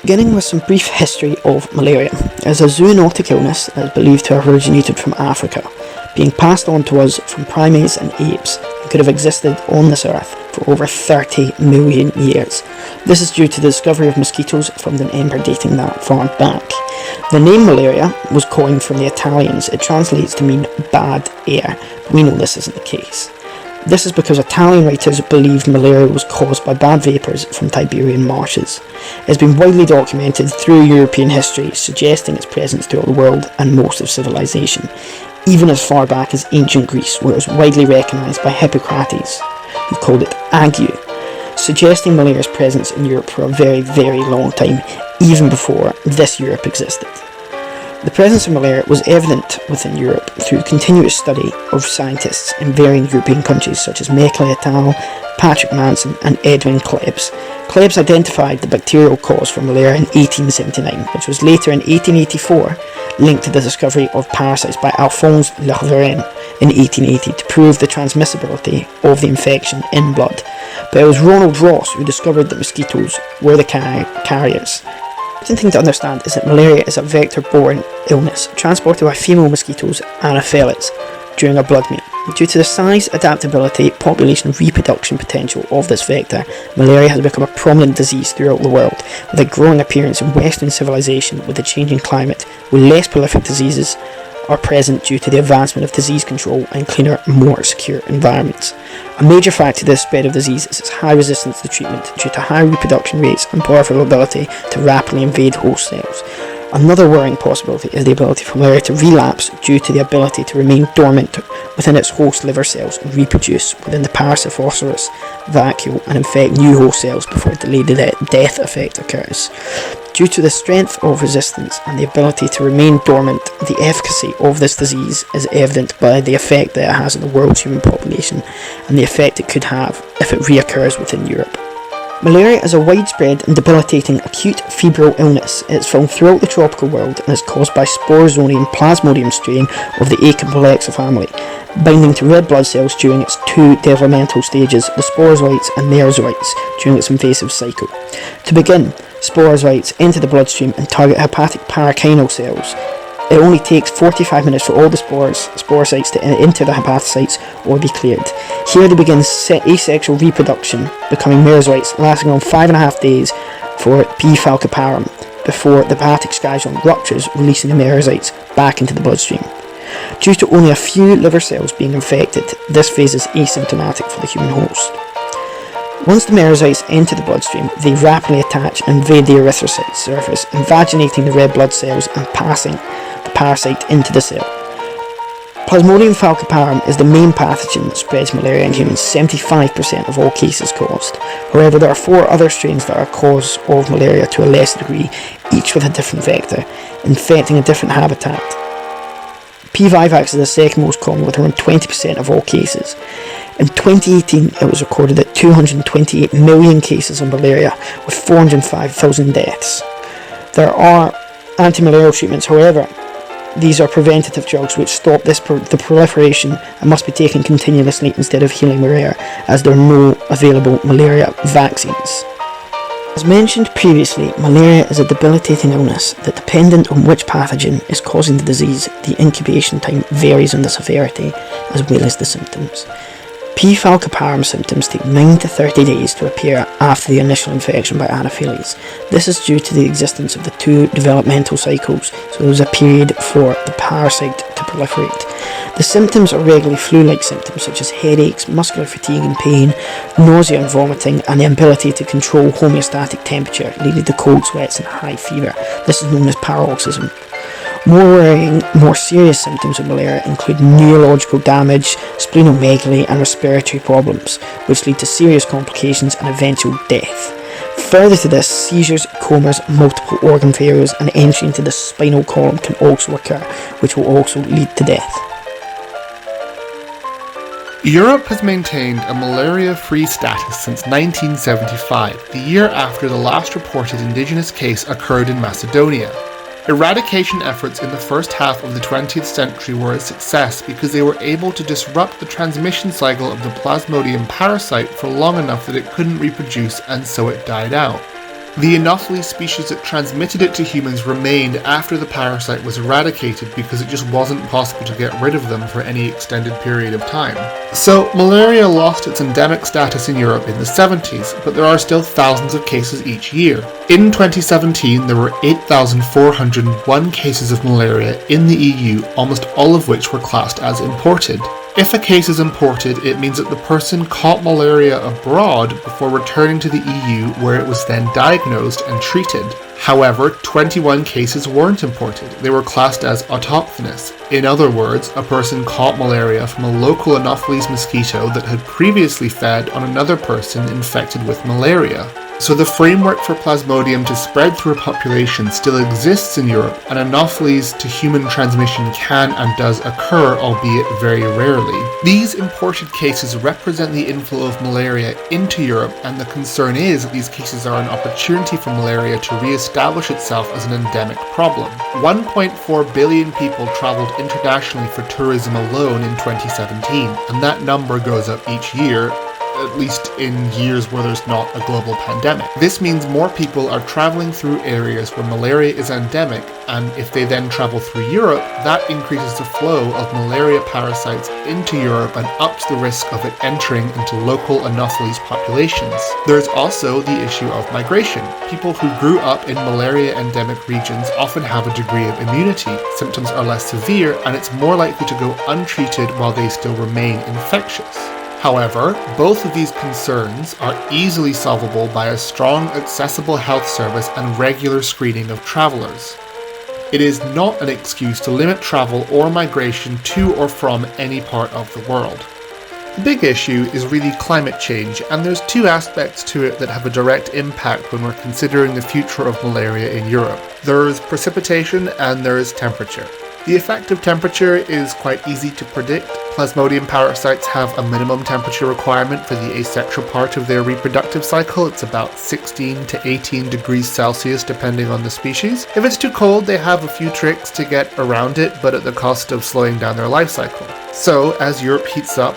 Beginning with some brief history of malaria. It is a zoonotic illness that is believed to have originated from Africa, being passed on to us from primates and apes, and could have existed on this earth for over 30 million years. This is due to the discovery of mosquitoes from an emperor dating that far back. The name malaria was coined from the Italians. It translates to mean bad air, but we know this isn't the case. This is because Italian writers believed malaria was caused by bad vapours from Tiberian marshes. It has been widely documented through European history, suggesting its presence throughout the world and most of civilization, even as far back as ancient Greece, where it was widely recognised by Hippocrates, who called it ague, suggesting malaria's presence in Europe for a very, very long time, even before this Europe existed. The presence of malaria was evident within Europe through continuous study of scientists in varying European countries such as Meckel et al., Patrick Manson and Edwin Klebs. Klebs identified the bacterial cause for malaria in 1879, which was later in 1884 linked to the discovery of parasites by Alphonse Laveran in 1880 to prove the transmissibility of the infection in blood. But it was Ronald Ross who discovered that mosquitoes were the carriers. The important thing to understand is that malaria is a vector-borne illness transported by female mosquitoes, Anopheles, during a blood meal. Due to the size, adaptability, population and reproduction potential of this vector, malaria has become a prominent disease throughout the world, with a growing appearance in Western civilization with a changing climate, where less prolific diseases are present due to the advancement of disease control and cleaner, more secure environments. A major factor to the spread of disease is its high resistance to treatment due to high reproduction rates and powerful ability to rapidly invade host cells. Another worrying possibility is the ability for malaria to relapse due to the ability to remain dormant within its host liver cells and reproduce within the parasyphosphorus vacuole and infect new host cells before delayed death effect occurs. Due to the strength of resistance and the ability to remain dormant, the efficacy of this disease is evident by the effect that it has on the world's human population and the effect it could have if it reoccurs within Europe. Malaria is a widespread and debilitating acute febrile illness. It is found throughout the tropical world and is caused by Sporozonium plasmodium strain of the Acampylexa family, binding to red blood cells during its two developmental stages, the sporozoites and merozoites, during its invasive cycle. To begin, sporozoites enter the bloodstream and target hepatic parenchymal cells. It only takes 45 minutes for all the sporocytes to enter the hepatocytes or be cleared. Here they begin asexual reproduction, becoming merozoites, lasting around 5.5 days for P. falciparum, before the hepatic schizon ruptures, releasing the merozoites back into the bloodstream. Due to only a few liver cells being infected, this phase is asymptomatic for the human host. Once the merozoites enter the bloodstream, they rapidly attach and invade the erythrocyte surface, invaginating the red blood cells and passing the parasite into the cell. Plasmodium falciparum is the main pathogen that spreads malaria in humans, 75% of all cases caused. However, there are 4 other strains that are cause of malaria to a lesser degree, each with a different vector, infecting a different habitat. P. vivax is the second most common, with around 20% of all cases. In 2018, it was recorded that 228 million cases of malaria, with 405,000 deaths. There are anti-malarial treatments, however, these are preventative drugs which stop the proliferation and must be taken continuously instead of healing malaria, as there are no available malaria vaccines. As mentioned previously, malaria is a debilitating illness that, dependent on which pathogen is causing the disease, the incubation time varies on the severity as well as the symptoms. P. falciparum symptoms take 9 to 30 days to appear after the initial infection by Anopheles. This is due to the existence of the 2 developmental cycles, so there is a period for the parasite to proliferate. The symptoms are regularly flu-like symptoms such as headaches, muscular fatigue and pain, nausea and vomiting, and the inability to control homeostatic temperature, leading to cold sweats and high fever. This is known as paroxysm. More worrying, more serious symptoms of malaria include neurological damage, splenomegaly and respiratory problems, which lead to serious complications and eventual death. Further to this, seizures, comas, multiple organ failures and entry into the spinal column can also occur, which will also lead to death. Europe has maintained a malaria-free status since 1975, the year after the last reported indigenous case occurred in Macedonia. Eradication efforts in the first half of the 20th century were a success because they were able to disrupt the transmission cycle of the Plasmodium parasite for long enough that it couldn't reproduce, and so it died out. The Anopheles species that transmitted it to humans remained after the parasite was eradicated because it just wasn't possible to get rid of them for any extended period of time. So, malaria lost its endemic status in Europe in the 70s, but there are still thousands of cases each year. In 2017, there were 8,401 cases of malaria in the EU, almost all of which were classed as imported. If a case is imported, it means that the person caught malaria abroad before returning to the EU, where it was then diagnosed and treated. However, 21 cases weren't imported. They were classed as autochthonous. In other words, a person caught malaria from a local Anopheles mosquito that had previously fed on another person infected with malaria. So the framework for Plasmodium to spread through a population still exists in Europe, and Anopheles to human transmission can and does occur, albeit very rarely. These imported cases represent the inflow of malaria into Europe, and the concern is that these cases are an opportunity for malaria to re-establish itself as an endemic problem. 1.4 billion people travelled internationally for tourism alone in 2017, and that number goes up each year, at least in years where there's not a global pandemic. This means more people are traveling through areas where malaria is endemic, and if they then travel through Europe, that increases the flow of malaria parasites into Europe and ups the risk of it entering into local Anopheles populations. There's also the issue of migration. People who grew up in malaria endemic regions often have a degree of immunity. Symptoms are less severe, and it's more likely to go untreated while they still remain infectious. However, both of these concerns are easily solvable by a strong, accessible health service and regular screening of travellers. It is not an excuse to limit travel or migration to or from any part of the world. The big issue is really climate change, and there's two aspects to it that have a direct impact when we're considering the future of malaria in Europe. There's precipitation and there's temperature. The effect of temperature is quite easy to predict. Plasmodium parasites have a minimum temperature requirement for the asexual part of their reproductive cycle. It's about 16 to 18 degrees Celsius depending on the species. If it's too cold, they have a few tricks to get around it, but at the cost of slowing down their life cycle. So, as Europe heats up,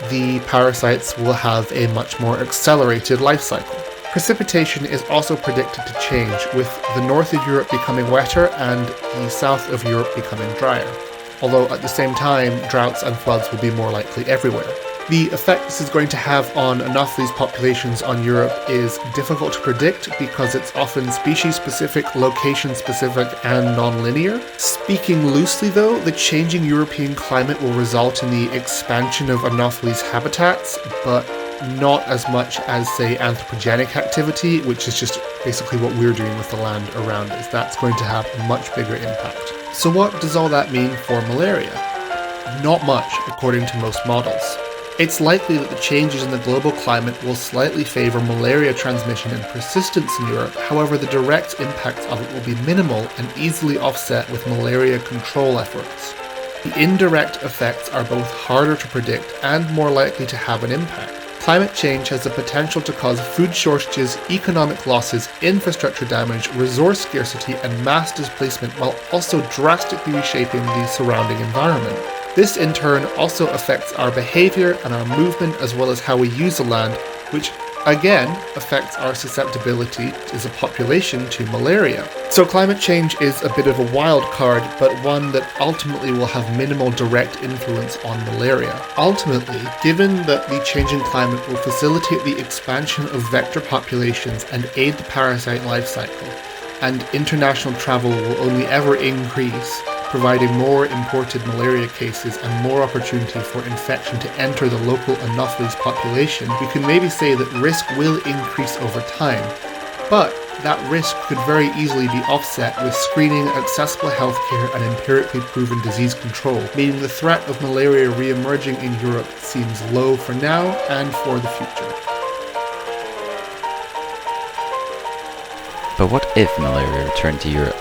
the parasites will have a much more accelerated life cycle. Precipitation is also predicted to change, with the north of Europe becoming wetter and the south of Europe becoming drier. Although at the same time, droughts and floods will be more likely everywhere. The effect this is going to have on Anopheles populations on Europe is difficult to predict because it's often species-specific, location-specific, and non-linear. Speaking loosely though, the changing European climate will result in the expansion of Anopheles habitats, but not as much as, say, anthropogenic activity, which is just basically what we're doing with the land around us. That's going to have a much bigger impact. So what does all that mean for malaria? Not much, according to most models. It's likely that the changes in the global climate will slightly favour malaria transmission and persistence in Europe. However, the direct impacts of it will be minimal and easily offset with malaria control efforts. The indirect effects are both harder to predict and more likely to have an impact. Climate change has the potential to cause food shortages, economic losses, infrastructure damage, resource scarcity, and mass displacement, while also drastically reshaping the surrounding environment. This in turn also affects our behaviour and our movement, as well as how we use the land, which again affects our susceptibility as a population to malaria. So climate change is a bit of a wild card, but one that ultimately will have minimal direct influence on malaria. Ultimately, given that the changing climate will facilitate the expansion of vector populations and aid the parasite life cycle, and international travel will only ever increase, providing more imported malaria cases and more opportunity for infection to enter the local Anopheles population, we can maybe say that risk will increase over time. But that risk could very easily be offset with screening, accessible healthcare, and empirically proven disease control, meaning the threat of malaria re-emerging in Europe seems low for now and for the future. But what if malaria returned to Europe?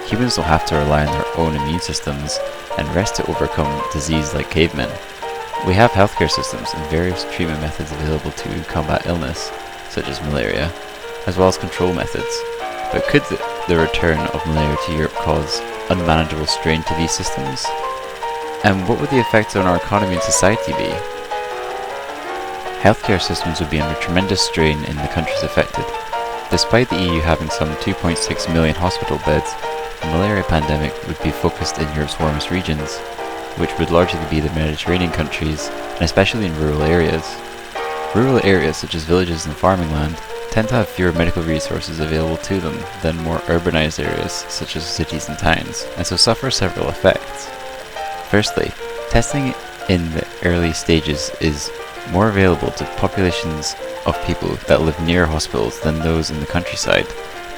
Humans will have to rely on their own immune systems and rest to overcome disease like cavemen. We have healthcare systems and various treatment methods available to combat illness, such as malaria, as well as control methods. But could the return of malaria to Europe cause unmanageable strain to these systems? And what would the effects on our economy and society be? Healthcare systems would be under tremendous strain in the countries affected. Despite the EU having some 2.6 million hospital beds, the malaria pandemic would be focused in Europe's warmest regions, which would largely be the Mediterranean countries, and especially in rural areas. Rural areas such as villages and farming land tend to have fewer medical resources available to them than more urbanized areas such as cities and towns, and so suffer several effects. Firstly, testing in the early stages is more available to populations of people that live near hospitals than those in the countryside,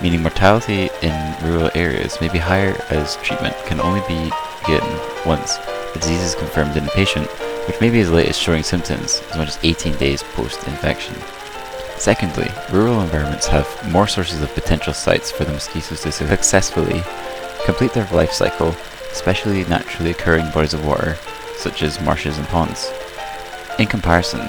meaning mortality in rural areas may be higher as treatment can only be given once the disease is confirmed in a patient, which may be as late as showing symptoms as much as 18 days post-infection. Secondly, rural environments have more sources of potential sites for the mosquitoes to successfully complete their life cycle, especially naturally occurring bodies of water, such as marshes and ponds. In comparison,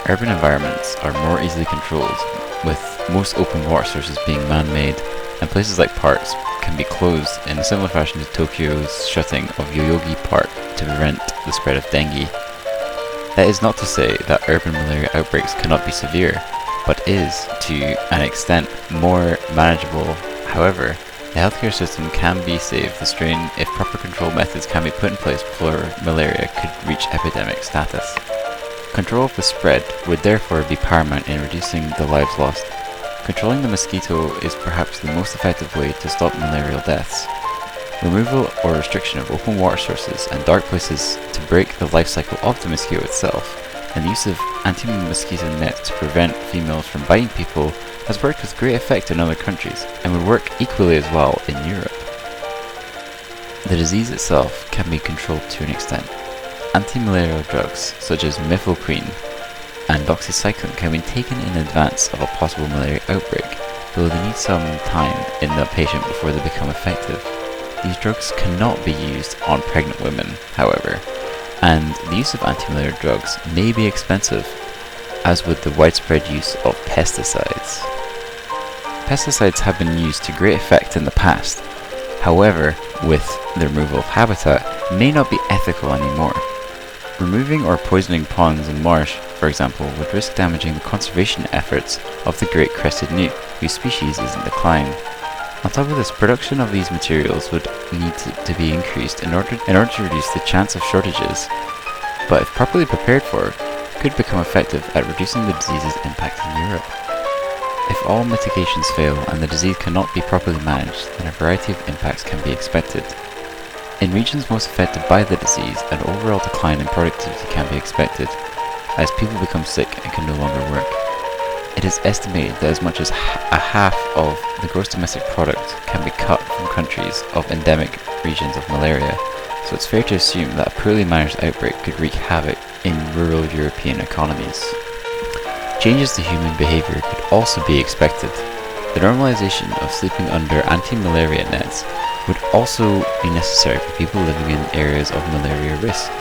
urban environments are more easily controlled, with most open water sources being man-made, and places like parks can be closed in a similar fashion to Tokyo's shutting of Yoyogi Park to prevent the spread of dengue. That is not to say that urban malaria outbreaks cannot be severe, but is, to an extent, more manageable. However, the healthcare system can be saved the strain if proper control methods can be put in place before malaria could reach epidemic status. Control of the spread would therefore be paramount in reducing the lives lost. Controlling the mosquito is perhaps the most effective way to stop malarial deaths. Removal or restriction of open water sources and dark places to break the life cycle of the mosquito itself, and the use of anti-mosquito nets to prevent females from biting people has worked with great effect in other countries, and would work equally as well in Europe. The disease itself can be controlled to an extent. Anti-malarial drugs such as mifeprine and doxycycline can be taken in advance of a possible malaria outbreak, though they need some time in the patient before they become effective. These drugs cannot be used on pregnant women, however, and the use of anti-malaria drugs may be expensive, as with the widespread use of pesticides. Pesticides have been used to great effect in the past, however, with the removal of habitat, it may not be ethical anymore. Removing or poisoning ponds and marsh, for example, would risk damaging the conservation efforts of the great crested newt, whose species is in decline. On top of this, production of these materials would need to be increased in order to reduce the chance of shortages, but if properly prepared for, could become effective at reducing the disease's impact in Europe. If all mitigations fail and the disease cannot be properly managed, then a variety of impacts can be expected. In regions most affected by the disease, an overall decline in productivity can be expected, as people become sick and can no longer work. It is estimated that as much as a half of the gross domestic product can be cut from countries of endemic regions of malaria, so it's fair to assume that a poorly managed outbreak could wreak havoc in rural European economies. Changes to human behavior could also be expected. The normalization of sleeping under anti-malaria nets would also be necessary for people living in areas of malaria risk.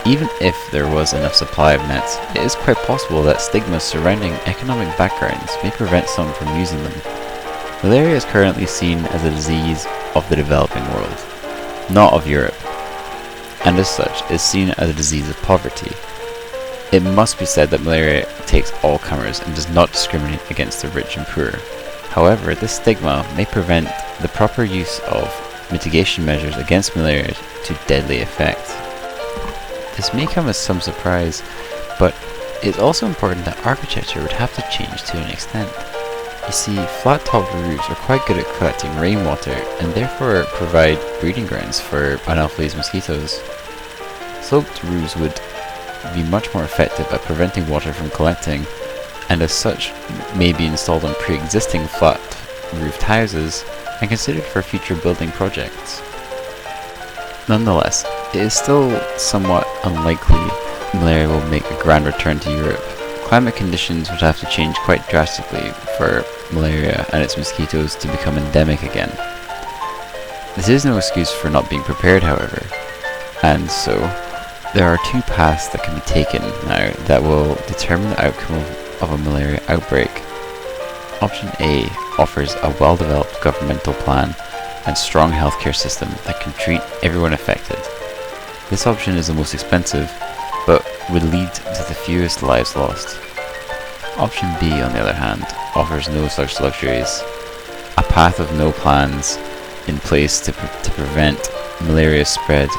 Even if there was enough supply of nets, it is quite possible that stigmas surrounding economic backgrounds may prevent some from using them. Malaria is currently seen as a disease of the developing world, not of Europe, and as such is seen as a disease of poverty. It must be said that malaria takes all comers and does not discriminate against the rich and poor. However, this stigma may prevent the proper use of mitigation measures against malaria to deadly effect. This may come as some surprise, but it's also important that architecture would have to change to an extent. You see, flat-topped roofs are quite good at collecting rainwater and therefore provide breeding grounds for Anopheles mosquitoes. Sloped roofs would be much more effective at preventing water from collecting, and as such may be installed on pre-existing flat-roofed houses and considered for future building projects. Nonetheless, it is still somewhat unlikely malaria will make a grand return to Europe. Climate conditions would have to change quite drastically for malaria and its mosquitoes to become endemic again. This is no excuse for not being prepared, however, and so there are two paths that can be taken now that will determine the outcome of a malaria outbreak. Option A offers a well-developed governmental plan and strong healthcare system that can treat everyone affected. This option is the most expensive, but would lead to the fewest lives lost. Option B, on the other hand, offers no such luxuries. A path of no plans in place to prevent malaria spread,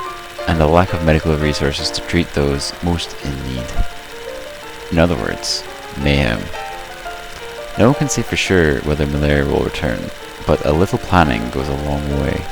and a lack of medical resources to treat those most in need. In other words, mayhem. No one can say for sure whether malaria will return, but a little planning goes a long way.